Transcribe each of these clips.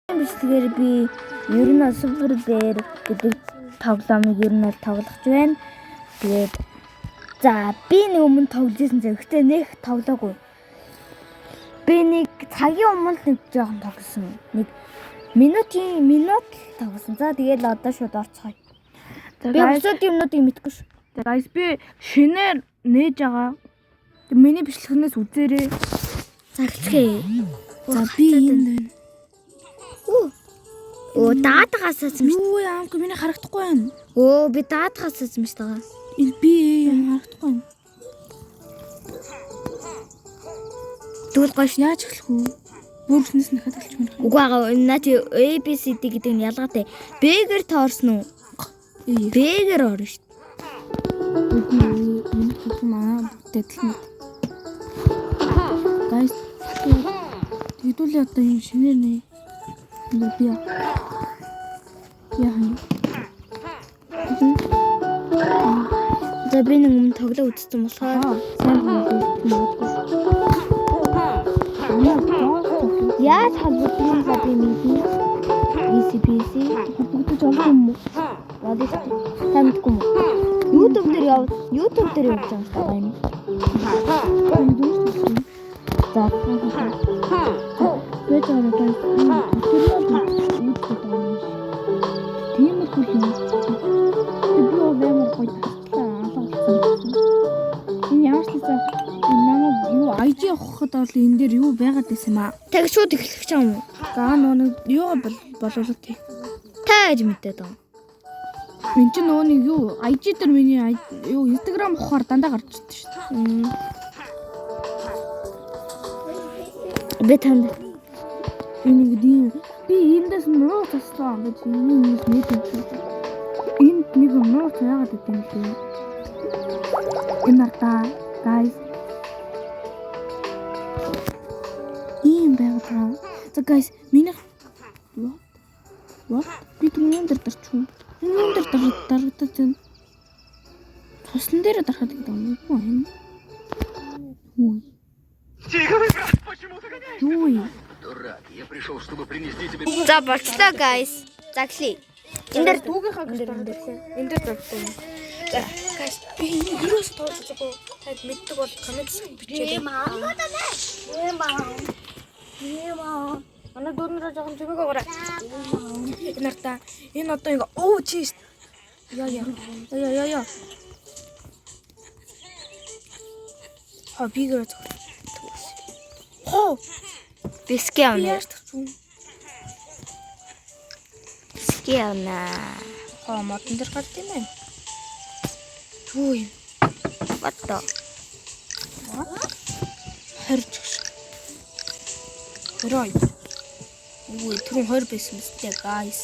Бичлэгээр би ер нь супер бээр гэдэг тоглоомыг ер нь тоглож байна. Тэгээд за би нэг өмнө тоглож байсан зэрэгтэй нэг тоглоогүй. Би нэг цагийн өмнө нэг жоохон тоглосон. Нэг минут тоглосон. За тэгээд одоо шууд орцгоё. Би бусад юмнуудыг мэдгүй шүү. Guys би шинээр нээж байгаа. Миний бичлэгнээс үзээрэй. Цаглахээ. За би энэ байна. Оо даадгаас юм шүү. Юу яамгүй миний харагдахгүй байна. Оо би даадгаас юм шүү дээ. Энэ би харагдахгүй байна. Тэгвэл гош Яаж эхлэх вэ? Бүрснээс нэхэд эхэлж байна. Үгүй аа нати ABCD гэдэг нь ялгаатай. Б-гэр тоорсон уу? Б-гэр орно шүү. Энэ маа бүтэтгэл. Guys тэгдүүлээ одоо юм шинээр нэ. Би яа. За би нэг өмнө тоглоо үзсэн болохоор сайн мэдгүй. Яаж холбогдсон за би мэднэ. ECPC холбогдож байгаа юм уу? Ядаж тамдгүй юм. YouTube дээр явж байгаа юм байна. За Бэж орой тийм их юм. Би овэмэр гоё таслаа. Энэ ямар ч гэсэн намайг юу IG авахад бол энэ дээр юу байгаад байсан юм аа. Тэг шууд эхлэх юм уу? За нэг юу болоолоо тий. Та гэж мэдээд байгаа. Энд чинь нөгөө нэг юу IG дээр миний юу Instagram ухаар дандаа гарч ирдэ шүү дээ. Би танд Энэ гэдэг би эндээс нуу таслаа гэж энэ нэг энд нэг нуу цаагаад идэв юм лээ. Энэ ата guys ийм байгаа. За guys миний what би түрүүн дээр дарчих. Энэ дээр дарагдаж байна. Туслан дээр дарахад гэдэг юм уу? Ой. Ой. Я пришел, чтобы принести тебе... За болчлоо guys. Загли. Энд дээр Дүүгийнхаа энэ дээр тавьсан. За guys би юус тоолж байгаа. Тад мэддэг бол коммент бичээрэй. Манай дүүнроо жоохон зүгөө гараа. Энэ нарта энэ одоо ингээ оо чиш. Яа. Хоббигээр хоо бискэвнэ. Скэвна. хоо модон дээр гард юм байна. Түй. Бата. Харж Хөрөө. Үй түрүүн 20 байсан мэт guys.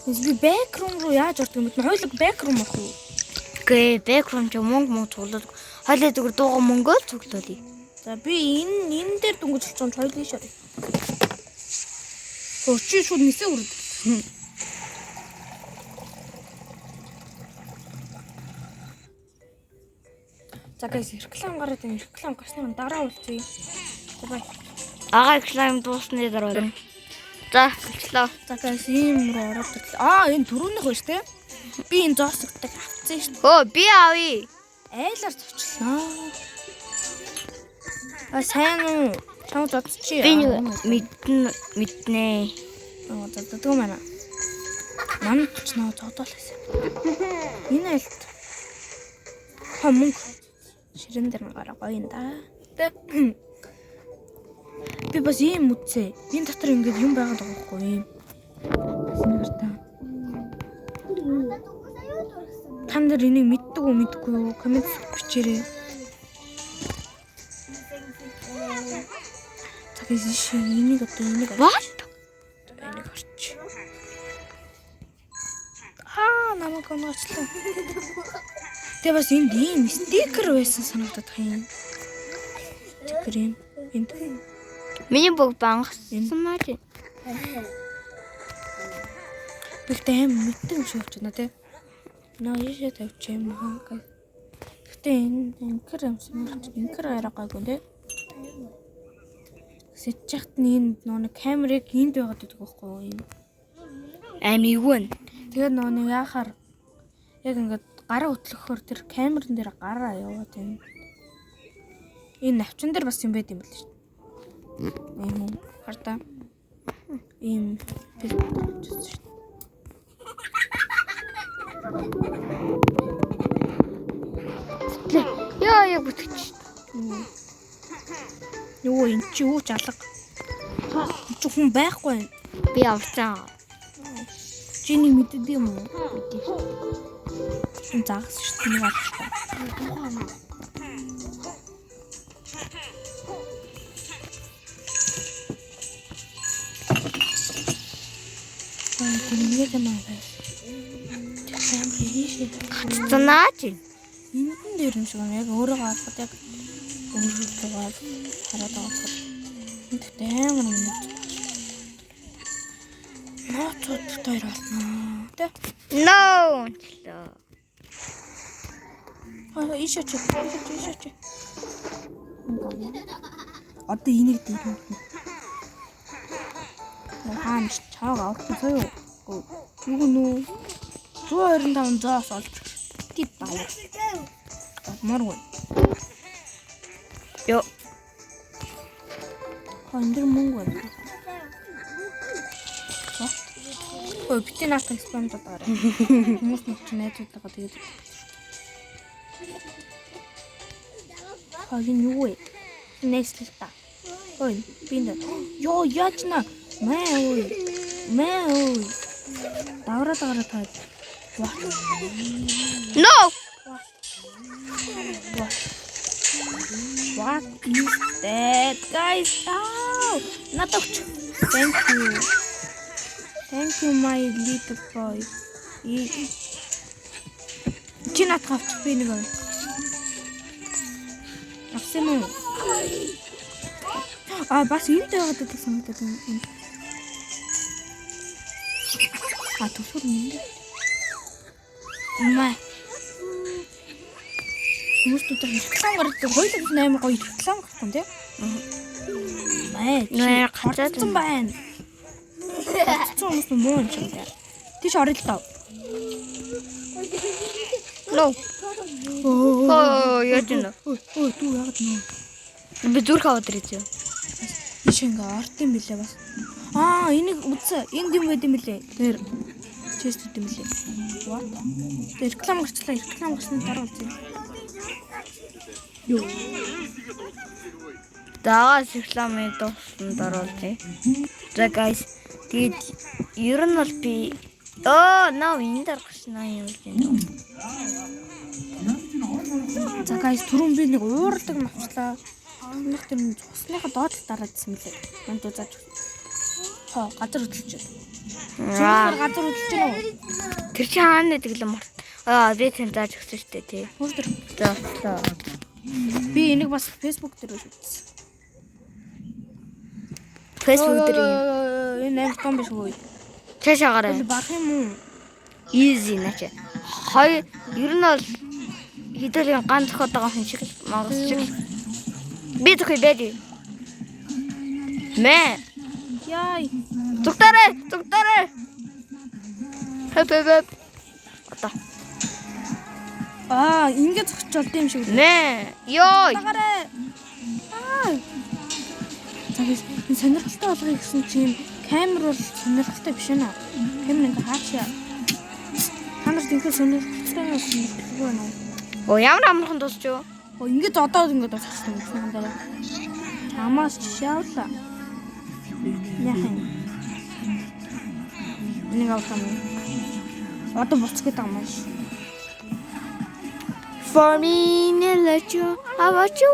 Би бэкрум руу яаж ордог юм бэ? Хойлог бэкрум ах уу? Гэ бэкграунд ч мөнгө цуглаад хойлоо зүгээр дууга мөнгөө цуглуулъя. За би энэ дээр дүнгиж болж байгаа хойлоо шээ. Чи шууд нисээ үрд. За guys реклам гараад байна. Реклам гарсны дараа уулзъя. За бай. Ага реклам дуусны дараа. За болчлоо. За guys ийм руу ороод ирлээ. Энэ түрүүнийх байж тээ. Би энэ зоосгдаг авцсан шүү дээ. Хөө би авъя. Айлаар зочлоо. Сайн уу? Чам зодчих. Би мэднэ. Зоддог байна. Манд ч нөө зодоол гэсэн. Энэ айлт. Мөнгө ширэн дээр гараа гоё юм да. Би бас ийм үтсэ. Энэ дотор ингээд юм байгаад байгаа байхгүй юм. Синэгэртаа. Тан дээр энийг мэддэг үү мэдгүй юу? Коммент бичээрэй. Цагаас ши энийг одоо What? энийг орч. Намайг оноочлаа. Тэгээ бас энд ийм стикер байсан санагдаад байна. Стикер юм. Энд Миний бүгд бангасан маа чи. бэлтээ юм мэддэг юм шиг болж байна тий. Яшаа тавьчих юм аа. Гэтэ энэ инкер юмсан. Инкер арай гайгүй тий. Сэтчахт нь нэг камерыг энд байгаад байдаг байхгүй юу? Аим эвгүй. Тэгээд нэг яахаар яг ингээд гараа хөтлөхөөр тэр камерын дээр гараа яваад байна. Энэ навчин дээр бас юм байт юм байл шүү дээ. Ийм үү? Хардаа. Ийм хэлж шүү. Яа бүтгэж. Юу энэ чи юу ч алга. Чи хүн байхгүй. Би авцаа. Чиний мэддэг юм уу? Энэ загас шүү дээ. Тэнийг юм аа. Тэм хийшээ. Цанаач. Энд дээр юм шиг байна. Яг өөрөө гарахад яг өмжүүлдэг хараад байгаа. Энд амар юм. Нотод дээр болно. Тэ? No. Ишээч. Одоо энийг дээр юм. Хаан чаага авах нь юу нүү 125 зоос олж тип баа. Маргой. Йо. Хандэр мөнгө байна. Ой, битээ наатан спам даа. Хүмүүс нэг ч найзуудтайгаа тэгээд. Хагин юу вэ? Next та. Ой, бинд. Йоо, яаж на? Мэй. Давра таад. No. What is that, guys? Oh, natokч. Thank you, my little boy. Чи нат гавч би нэг. Авсан уу? Бас энэ дэваад байдаг санагдаад байна. Тусуур юм. Маа. Хүмүүс тут реклам гаргадаг. Хоёулаа 8 гоё реклам гаргасан тий. Маа. Хацсан байна. Хүмүүс муу юм шиг. Тийш орё л тав. No. Оо, яаж нэ? Ой, дүү яагаад нөө? Би зүрх аваад ирээ. Иш ингээ орд юм билээ бас. Энийг үзээ. Энд юм байд юм билээ. Тэр чест үт юм билээ. What? Тэр реклам гарчлаа. Реклам гарсны дараа үзье. Юу? Дагаас рекламын дууссан даруулъя. За guys, тэгээд ер нь бол би наа энэ дарахшна юм байна. За guys, түрүүн би нэг уурдаг навчлаа. Нэг тэр цусныхаа доод дараадсан мөлий. Манд зааж. Газар хөдөлж байна. Газар хөдөлж байна уу? Тэр чи хаана гэдэг юм бол би тань зааж өгсөн шүү дээ тий. Хөөдөр. За. Би энийг бас Facebook дээр үзсэн. Facebook дээр энэ амар том биш үү? чашаагараа. Бах юм уу? Easy наач. Хоёр ер нь бол хэдүүлэн ганц зохиод байгаа хүн шиг мангас шиг. Би зөвхөн бэди. Мэ. Яй. Зүгтарэ. Хэпэп. Ата. Ингээд зогч болд юм шиг. Нэ. Йой. Тагараа. Тэгээс энэ сонирхолтой болгоё гэсэн чинь камер бол сонирхолтой биш нэ. Камер ингээ хаашаа. Хамар тийхээ сонирхолтой байна уу? Ямар амархан дуусч юу? Ингээд одоо ингээд дуусчихсан юм даа. Чамаас жишээвлаа. Яхан. Нэг авсан. Одоо буцгээд байгаа юм шиг. For me, let you, I want you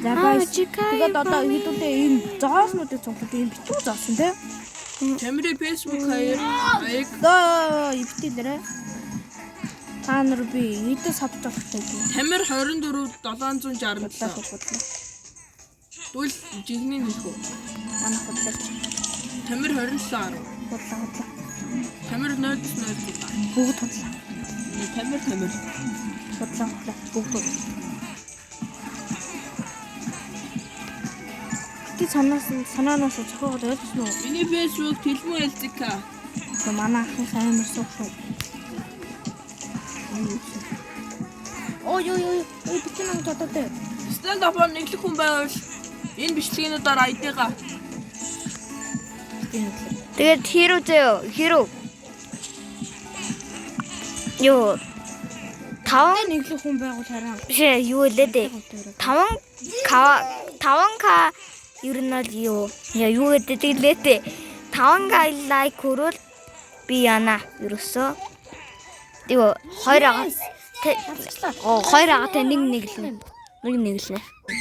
За guys, тэгээд одоо хэдүүлээ энэ зооснуудыг цуглаад энэ битүү зоосон тий. Камерын Facebook хаяг ивтэй дээрээ. Та нар би хэдэн савч авахтай юм. Тамир 24 767. Бодлоо. Дүүл жигний нэлхүү. Анх бодлоо. Тамир 27 10. Бодлоо. Тамир 0.0. Бүгд бодлоо. Тамир. Бодлоо. Бүгд бодлоо. бити санаанаас зохиогоод ойлгосноо. Миний фэйсбુક Тэлмүү LZK. Тэгээ манай ахын сайн мөрсөг шүү. Ой бити нам тодотой. Stand up on нэглэх хүн байвал энэ бичлэгнүүдээр ID-га. Тэгээд хиро зөө хиро. Юу таван Нэглэх хүн байгуул хараа. бишээ юу лээ дээ. 5k ер нь л юу гэдэг лээтэй 5k лайк хүрвэл би яана ерөөсөө юу 2 агаа хоёр агаатай нэг нэглэнэ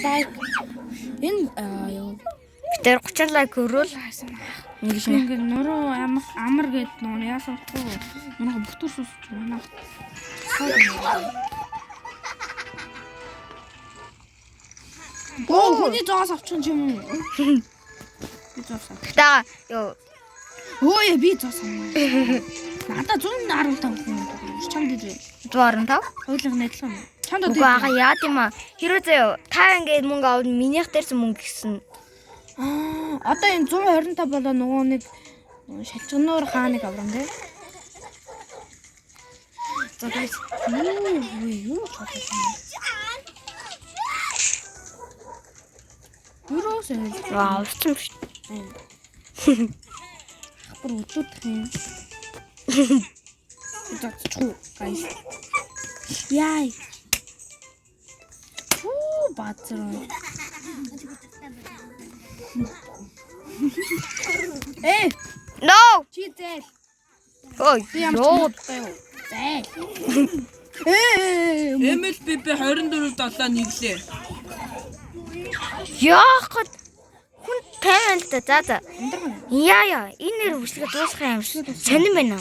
Лайк. Энэ ёо. тэр 30 лайк хүрвэл нэглэнэ Ингээд нуруу амар гэд нуун яасахгүй. Манай бүтүүр суусч манай. Оо, хүний зоос авчих юм уу? Би зоос авчих. та юу Ой, би зоос авах. Надаа 115 хүн чамд дээ. 115 Хойлох найдлаа. Чамд үгүй ага яад юм а хэрвээ зөө та ингээд мөнгө аваад минийх дээрс мөнгө гисэн Одоо энэ 125 болоо нөгөө нэг шалчгнуур хааныг аврам те. За guys. Юу чад. Юурээс вау ч юм шиг бүр өдөртх юм. Зацчихгүй guys. Яй. Баазар. no Чи зээл. ой Би ямар ёо ч юм зээл. MLBB 24/7 нэглээ. яах гээд хүн тайван л да за яа энэ нэр үрсгээ дуусгах юм шиг сонирн байна